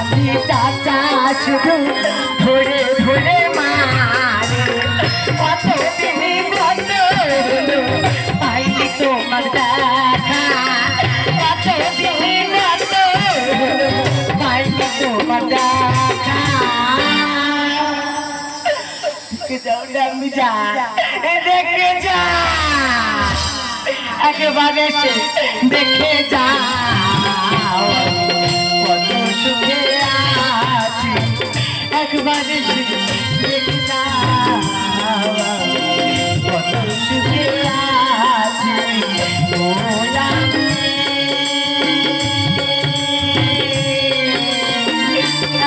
আমি চাচা শুধু ধরে ধরে মারে কতদিন কত হলো পাইনি তোমার দেখা কতদিন কত হলো পাইনি তোমার দেখা আমি যা দেখে যা একেবারে সে দেখে যা কত সুখে আছি একবারে সে দেখে যা কত সুখে আছি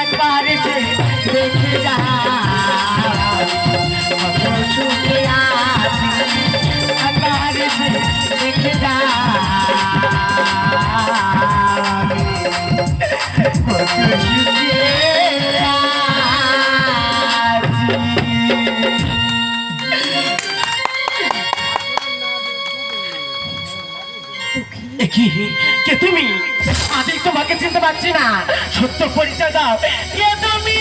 একবারে সে দেখে যা কত সুখে আছি একবারে সে দেখে যা কত সুখে আছি কে তুমি? আমি তোমাকে চিনতে পারছি না, সত্য পরিচয় দাও। কে তুমি?